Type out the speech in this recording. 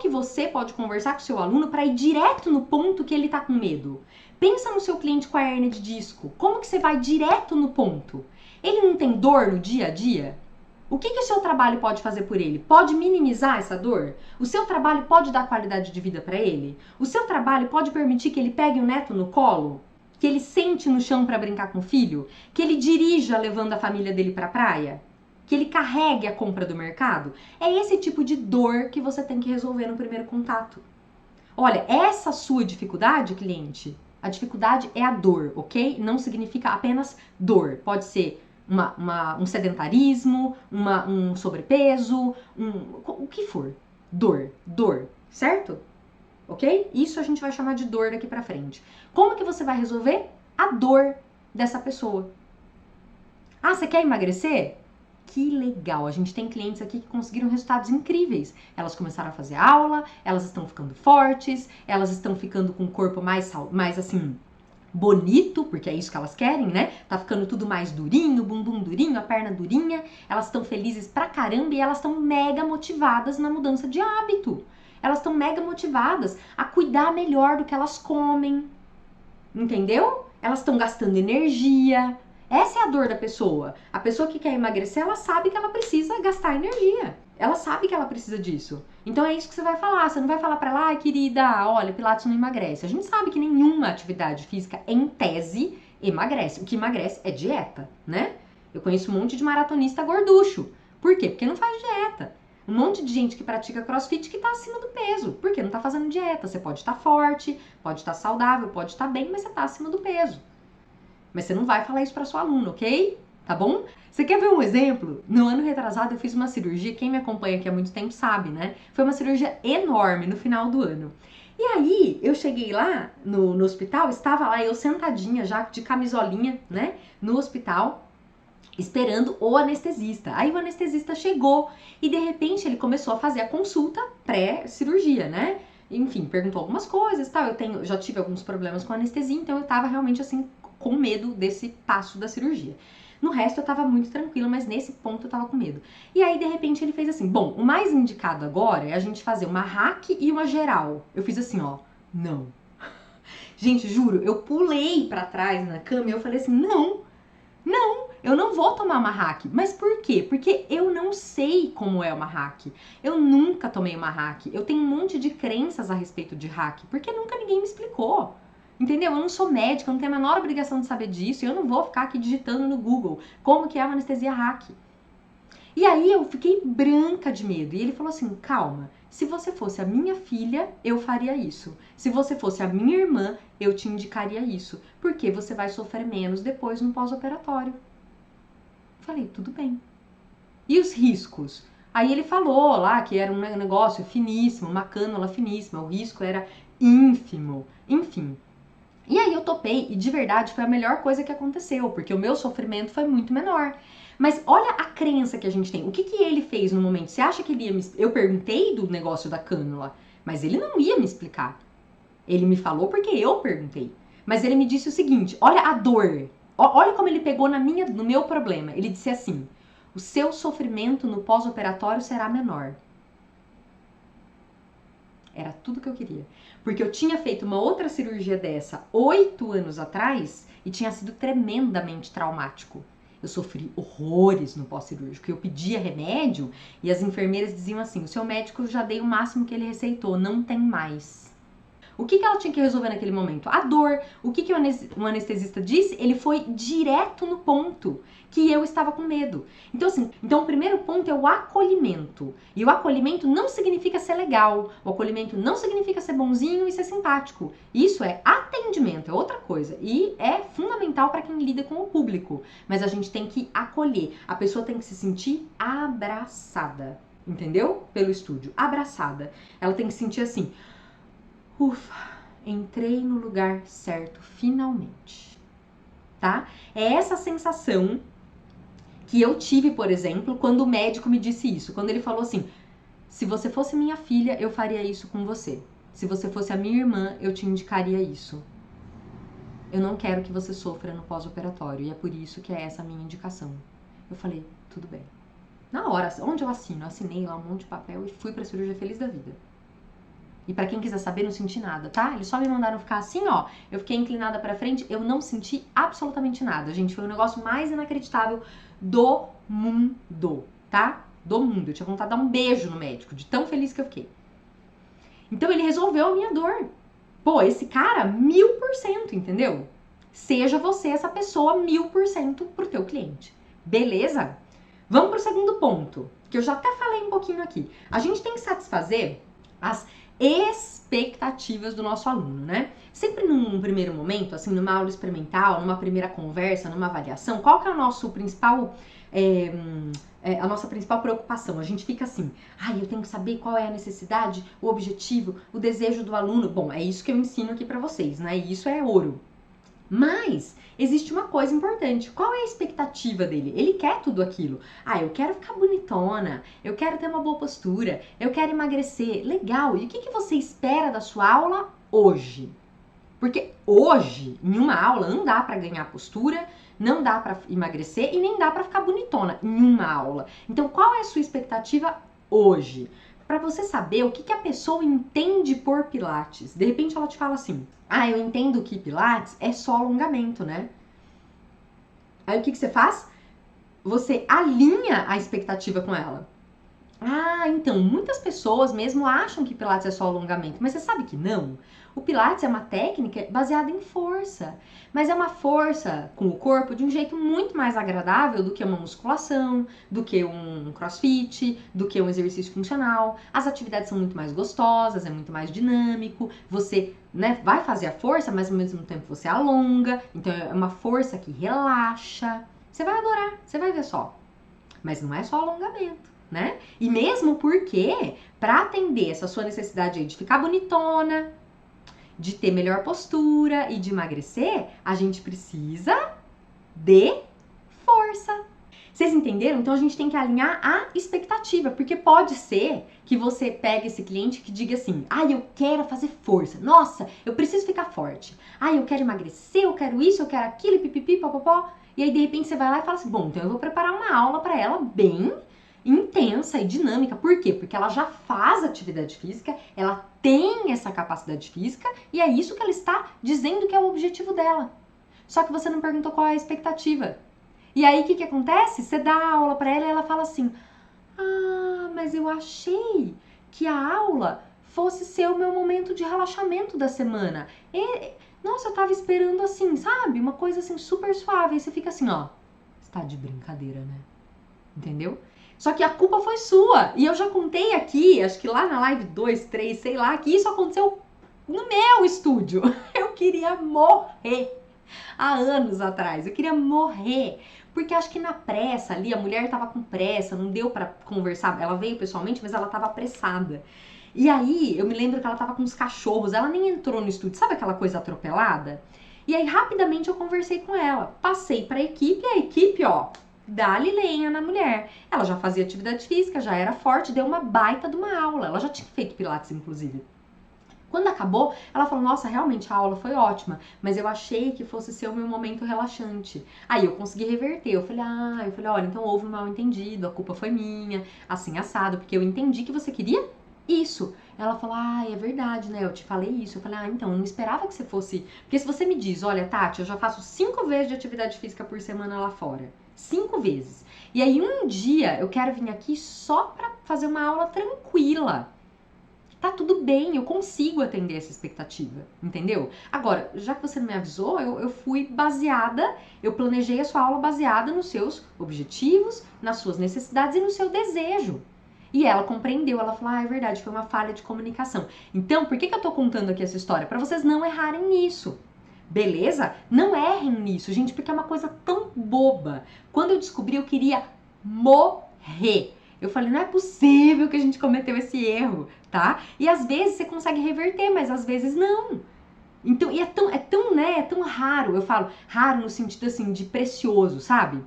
que você pode conversar com o seu aluno para ir direto no ponto que ele tá com medo? Pensa no seu cliente com a hérnia de disco. Como que você vai direto no ponto? Ele não tem dor no dia a dia? O que o seu trabalho pode fazer por ele? Pode minimizar essa dor? O seu trabalho pode dar qualidade de vida para ele? O seu trabalho pode permitir que ele pegue o neto no colo? Que ele sente no chão para brincar com o filho? Que ele dirija levando a família dele para a praia? Que ele carregue a compra do mercado? É esse tipo de dor que você tem que resolver no primeiro contato. Olha, essa sua dificuldade, cliente, a dificuldade é a dor, ok? Não significa apenas dor. Pode ser um sedentarismo, um sobrepeso, o que for. Dor, certo? Ok? Isso a gente vai chamar de dor daqui pra frente. Como que você vai resolver a dor dessa pessoa? Ah, você quer emagrecer? Que legal, a gente tem clientes aqui que conseguiram resultados incríveis. Elas começaram a fazer aula, elas estão ficando fortes, elas estão ficando com o corpo mais assim, bonito, porque é isso que elas querem, né? Tá ficando tudo mais durinho, bumbum durinho, a perna durinha. Elas estão felizes pra caramba e elas estão mega motivadas na mudança de hábito. Elas estão mega motivadas a cuidar melhor do que elas comem. Entendeu? Elas estão gastando energia. Essa é a dor da pessoa. A pessoa que quer emagrecer, ela sabe que ela precisa gastar energia. Ela sabe que ela precisa disso. Então é isso que você vai falar. Você não vai falar pra ela, ai querida, olha, Pilates não emagrece. A gente sabe que nenhuma atividade física, em tese, emagrece. O que emagrece é dieta, né? Eu conheço um monte de maratonista gorducho. Por quê? Porque não faz dieta. Um monte de gente que pratica crossfit que tá acima do peso. Por quê? Não tá fazendo dieta. Você pode estar forte, pode estar saudável, pode estar bem, mas você tá acima do peso. Mas você não vai falar isso para sua aluna, ok? Tá bom? Você quer ver um exemplo? No ano retrasado eu fiz uma cirurgia, quem me acompanha aqui há muito tempo sabe, né? Foi uma cirurgia enorme no final do ano. E aí eu cheguei lá no hospital, estava lá eu sentadinha já de camisolinha, né? No hospital, esperando o anestesista. Aí o anestesista chegou e de repente ele começou a fazer a consulta pré-cirurgia, né? Enfim, perguntou algumas coisas e tal. Eu já tive alguns problemas com anestesia, então eu tava realmente assim com medo desse passo da cirurgia. No resto eu tava muito tranquila, mas nesse ponto eu tava com medo. E aí, de repente, ele fez assim, bom, o mais indicado agora é a gente fazer uma hack e uma geral. Eu fiz assim, ó, não. Gente, juro, eu pulei pra trás na cama e eu falei assim, não, eu não vou tomar uma hack. Mas por quê? Porque eu não sei como é uma hack. Eu nunca tomei uma hack. Eu tenho um monte de crenças a respeito de hack, porque nunca ninguém me explicou. Entendeu? Eu não sou médica, eu não tenho a menor obrigação de saber disso. E eu não vou ficar aqui digitando no Google como que é uma anestesia hack. E aí eu fiquei branca de medo. E ele falou assim, calma, se você fosse a minha filha, eu faria isso. Se você fosse a minha irmã, eu te indicaria isso. Porque você vai sofrer menos depois no pós-operatório. Falei, tudo bem. E os riscos? Aí ele falou lá que era um negócio finíssimo, uma cânula finíssima, o risco era ínfimo, enfim. E aí eu topei e de verdade foi a melhor coisa que aconteceu, porque o meu sofrimento foi muito menor. Mas olha a crença que a gente tem. O que ele fez no momento? Você acha que ele ia me... Eu perguntei do negócio da cânula, mas ele não ia me explicar. Ele me falou porque eu perguntei. Mas ele me disse o seguinte, olha a dor. Olha como ele pegou no meu problema. Ele disse assim, o seu sofrimento no pós-operatório será menor. Era tudo que eu queria. Porque eu tinha feito uma outra cirurgia dessa 8 anos atrás e tinha sido tremendamente traumático. Eu sofri horrores no pós-cirúrgico. Eu pedia remédio e as enfermeiras diziam assim, o seu médico já dei o máximo que ele receitou, não tem mais. O que ela tinha que resolver naquele momento? A dor. O que o anestesista disse? Ele foi direto no ponto, que eu estava com medo. Então, assim, o primeiro ponto é o acolhimento. E o acolhimento não significa ser legal. O acolhimento não significa ser bonzinho e ser simpático. Isso é atendimento, é outra coisa. E é fundamental para quem lida com o público. Mas a gente tem que acolher. A pessoa tem que se sentir abraçada. Entendeu? Pelo estúdio. Abraçada. Ela tem que sentir assim... Ufa, entrei no lugar certo, finalmente, tá? É essa sensação que eu tive, por exemplo, quando o médico me disse isso. Quando ele falou assim, se você fosse minha filha, eu faria isso com você. Se você fosse a minha irmã, eu te indicaria isso. Eu não quero que você sofra no pós-operatório e é por isso que é essa a minha indicação. Eu falei, tudo bem. Na hora, onde eu assino? Eu assinei lá um monte de papel e fui pra cirurgia feliz da vida. E pra quem quiser saber, não senti nada, tá? Eles só me mandaram ficar assim, ó. Eu fiquei inclinada pra frente, eu não senti absolutamente nada, gente. Foi o negócio mais inacreditável do mundo, tá? Do mundo. Eu tinha vontade de dar um beijo no médico, de tão feliz que eu fiquei. Então ele resolveu a minha dor. Pô, esse cara, 1000%, entendeu? Seja você essa pessoa 1000% pro teu cliente. Beleza? Vamos pro segundo ponto, que eu já até falei um pouquinho aqui. A gente tem que satisfazer as expectativas do nosso aluno, né? Sempre num primeiro momento, assim, numa aula experimental, numa primeira conversa, numa avaliação, qual que é o nosso principal, a nossa principal preocupação? A gente fica assim, eu tenho que saber qual é a necessidade, o objetivo, o desejo do aluno. Bom, é isso que eu ensino aqui pra vocês, né? E isso é ouro. Mas existe uma coisa importante. Qual é a expectativa dele? Ele quer tudo aquilo. Eu quero ficar bonitona, eu quero ter uma boa postura, eu quero emagrecer. Legal. E o que você espera da sua aula hoje? Porque hoje, em uma aula, não dá pra ganhar postura, não dá pra emagrecer e nem dá pra ficar bonitona em uma aula. Então, qual é a sua expectativa hoje? Pra você saber o que a pessoa entende por Pilates. De repente ela te fala assim, eu entendo que Pilates é só alongamento, né? Aí o que você faz? Você alinha a expectativa com ela. Então, muitas pessoas mesmo acham que Pilates é só alongamento, mas você sabe que não? O Pilates é uma técnica baseada em força, mas é uma força com o corpo de um jeito muito mais agradável do que uma musculação, do que um crossfit, do que um exercício funcional. As atividades são muito mais gostosas, é muito mais dinâmico, você, né, vai fazer a força, mas ao mesmo tempo você alonga, então é uma força que relaxa. Você vai adorar, você vai ver só. Mas não é só alongamento, né? E mesmo porque, para atender essa sua necessidade aí de ficar bonitona, de ter melhor postura e de emagrecer, a gente precisa de força. Vocês entenderam? Então a gente tem que alinhar a expectativa, porque pode ser que você pegue esse cliente que diga assim, eu quero fazer força, nossa, eu preciso ficar forte, eu quero emagrecer, eu quero isso, eu quero aquilo, pipipi, popopó, e aí de repente você vai lá e fala assim, bom, então eu vou preparar uma aula para ela bem intensa e dinâmica. Por quê? Porque ela já faz atividade física, ela tem essa capacidade física e é isso que ela está dizendo que é o objetivo dela. Só que você não perguntou qual é a expectativa. E aí o que acontece? Você dá a aula para ela e ela fala assim, mas eu achei que a aula fosse ser o meu momento de relaxamento da semana. Nossa, eu tava esperando assim, sabe? Uma coisa assim super suave. Aí você fica assim, ó, você tá de brincadeira, né? Entendeu? Só que a culpa foi sua. E eu já contei aqui, acho que lá na live 2, 3, sei lá, que isso aconteceu no meu estúdio. Eu queria morrer há anos atrás. Eu queria morrer. Porque acho que na pressa ali, a mulher tava com pressa, não deu pra conversar. Ela veio pessoalmente, mas ela tava apressada. E aí, eu me lembro que ela tava com os cachorros, ela nem entrou no estúdio. Sabe aquela coisa atropelada? E aí, rapidamente, eu conversei com ela. Passei pra equipe, e a equipe, ó, dá-lhe lenha na mulher. Ela já fazia atividade física, já era forte, deu uma baita de uma aula. Ela já tinha feito pilates, inclusive. Quando acabou, ela falou, nossa, realmente a aula foi ótima, mas eu achei que fosse ser o meu momento relaxante. Aí eu consegui reverter, eu falei, olha, então houve um mal entendido, a culpa foi minha, assim, assado, porque eu entendi que você queria isso. Ela falou, é verdade, né, eu te falei isso. Eu falei, então, eu não esperava que você fosse... Porque se você me diz, olha, Tati, eu já faço 5 vezes de atividade física por semana lá fora, 5 vezes. E aí um dia eu quero vir aqui só pra fazer uma aula tranquila. Tá tudo bem, eu consigo atender essa expectativa, entendeu? Agora, já que você não me avisou, eu fui baseada, eu planejei a sua aula baseada nos seus objetivos, nas suas necessidades e no seu desejo. E ela compreendeu, ela falou, é verdade, foi uma falha de comunicação. Então, por que eu tô contando aqui essa história? Pra vocês não errarem nisso. Beleza? Não errem nisso, gente, porque é uma coisa tão boba. Quando eu descobri, eu queria morrer. Eu falei, não é possível que a gente cometeu esse erro, tá? E às vezes você consegue reverter, mas às vezes não. Então, e é tão raro, eu falo raro no sentido assim de precioso, sabe?